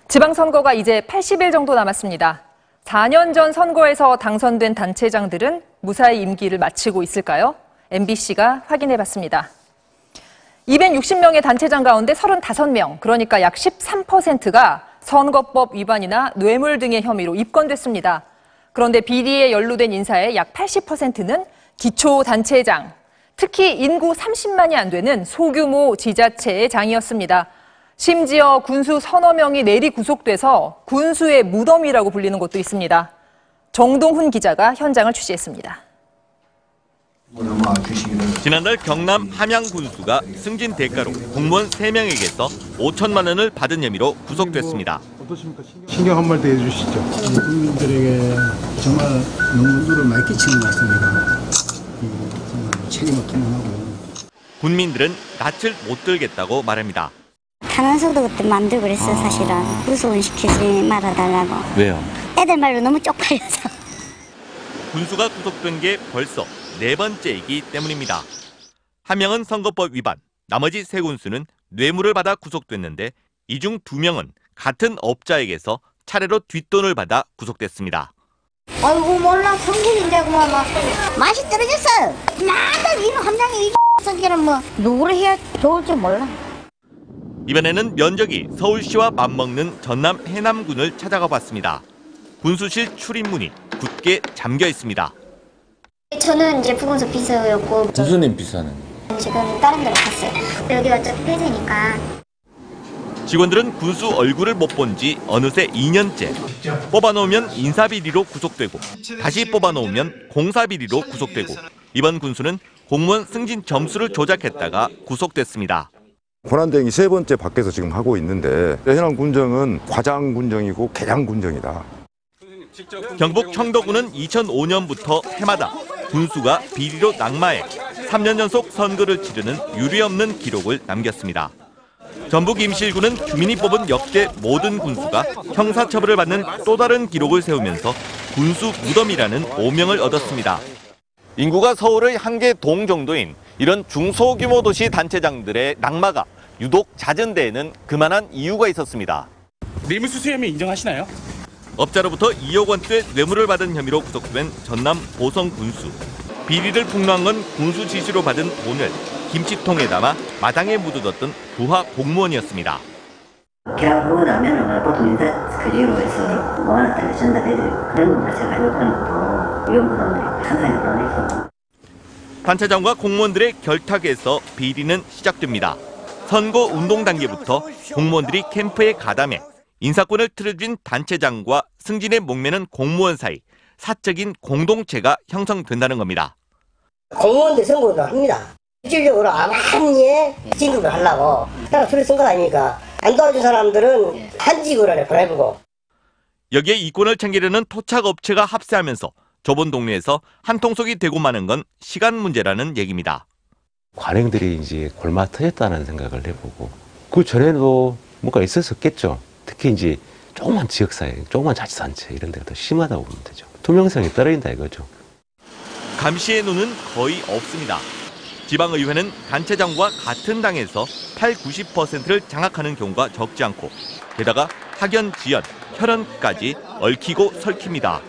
지방선거가 이제 80일 정도 남았습니다. 4년 전 선거에서 당선된 단체장들은 무사히 임기를 마치고 있을까요? MBC가 확인해봤습니다. 260명의 단체장 가운데 35명, 그러니까 약 13%가 선거법 위반이나 뇌물 등의 혐의로 입건됐습니다. 그런데 비리에 연루된 인사의 약 80%는 기초단체장, 특히 인구 30만이 안 되는 소규모 지자체의 장이었습니다. 심지어 군수 서너 명이 내리 구속돼서 군수의 무덤이라고 불리는 곳도 있습니다. 정동훈 기자가 현장을 취재했습니다. 지난달 경남 함양 군수가 승진 대가로 공무원 3명에게서 5천만 원을 받은 혐의로 구속됐습니다. 어떠십니까? 신경 한마디 해주시죠. 국민들에게 정말 너무 누를 많이 끼치는 것 같습니다. 정말 책임을 통하고. 군민들은 낯을 못 들겠다고 말합니다. 탄원서도 그때 만들고 그랬어요, 사실은. 구속은 시키지 말아달라고. 왜요? 애들 말로 너무 쪽팔려서. 군수가 구속된 게 벌써 4번째이기 때문입니다. 한 명은 선거법 위반, 나머지 3군수는 뇌물을 받아 구속됐는데 이 중 2명은 같은 업자에게서 차례로 뒷돈을 받아 구속됐습니다. 아이고 몰라, 성질인데 그만 막 맛이 떨어졌어요. 나도 이런 함량이 이 X끼는 뭐 누구를 해야 좋을지 몰라. 이번에는 면적이 서울시와 맞먹는 전남 해남군을 찾아가 봤습니다. 군수실 출입문이 굳게 잠겨 있습니다. 저는 이제 부군수 비서였고. 군수님 비서는? 지금 다른 데로 갔어요. 여기가 좀 폐쇄니까. 직원들은 군수 얼굴을 못 본 지 어느새 2년째. 뽑아놓으면 인사비리로 구속되고 다시 뽑아놓으면 공사비리로 구속되고 이번 군수는 공무원 승진 점수를 조작했다가 구속됐습니다. 권한대행이 3번째 밖에서 지금 하고 있는데 해남군정은 과장군정이고 개량군정이다. 경북 청도군은 2005년부터 해마다 군수가 비리로 낙마해 3년 연속 선거를 치르는 유례없는 기록을 남겼습니다. 전북 임실군은 주민이 뽑은 역대 모든 군수가 형사처벌을 받는 또 다른 기록을 세우면서 군수 무덤이라는 오명을 얻었습니다. 인구가 서울의 한 개 동 정도인 이런 중소규모 도시 단체장들의 낙마가 유독 잦은 데에는 그만한 이유가 있었습니다. 뇌물수수 혐의 인정하시나요? 업자로부터 2억 원대 뇌물을 받은 혐의로 구속된 전남 보성 군수. 비리를 폭로한 건 군수 지시로 받은 돈을 김치통에 담아 마당에 묻어뒀던 부하 공무원이었습니다. 계약하고 나면 보통 인사 그지로 해서 뭐 하나 따라 전달해드리고 그런 것 자체가 요건은 또 이런 부분들이 상상이 떠내서. 단체장과 공무원들의 결탁에서 비리는 시작됩니다. 선거 운동 단계부터 공무원들이 캠프에 가담해 인사권을 틀어준 단체장과 승진에 목매는 공무원 사이 사적인 공동체가 형성된다는 겁니다. 공무원들 선거를 합니다. 실질적으로 아무리 진급을 하려고 따라 수를 쓴 것 아닙니까? 안 도와준 사람들은 한직으로 보내보고. 여기에 이권을 챙기려는 토착업체가 합세하면서 좁은 동네에서 한통속이 되고 마는 건 시간 문제라는 얘기입니다. 관행들이 이제 골마 터졌다는 생각을 해보고 그 전에도 뭔가 있었겠죠. 특히 이제 조그만 지역사회, 조그만 자치단체 이런 데가 더 심하다고 보면 되죠. 투명성이 떨어진다 이거죠. 감시의 눈은 거의 없습니다. 지방의회는 단체장과 같은 당에서 80~90%를 장악하는 경우가 적지 않고 게다가 학연, 지연, 혈연까지 얽히고 설킵니다.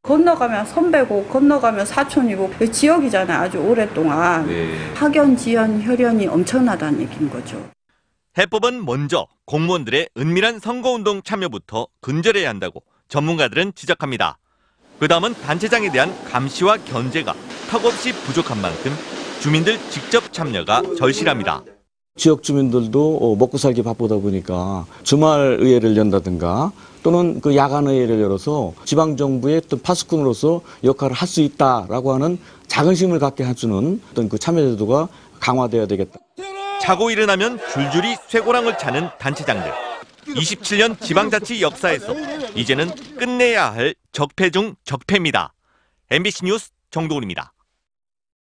건너가면 선배고 건너가면 사촌이고 지역이잖아요. 아주 오랫동안. 학연, 지연, 혈연이 엄청나다는 얘기인 거죠. 해법은 먼저 공무원들의 은밀한 선거운동 참여부터 근절해야 한다고 전문가들은 지적합니다. 그 다음은 단체장에 대한 감시와 견제가 턱없이 부족한 만큼 주민들 직접 참여가 절실합니다. 지역 주민들도 먹고 살기 바쁘다 보니까 주말 의회를 연다든가 또는 그 야간 의회를 열어서 지방정부의 어떤 파수꾼으로서 역할을 할 수 있다라고 하는 자긍심을 갖게 해주는 어떤 그 참여제도가 강화돼야 되겠다. 자고 일어나면 줄줄이 쇠고랑을 차는 단체장들. 27년 지방자치 역사에서 이제는 끝내야 할 적폐 중 적폐입니다. MBC 뉴스 정동훈입니다.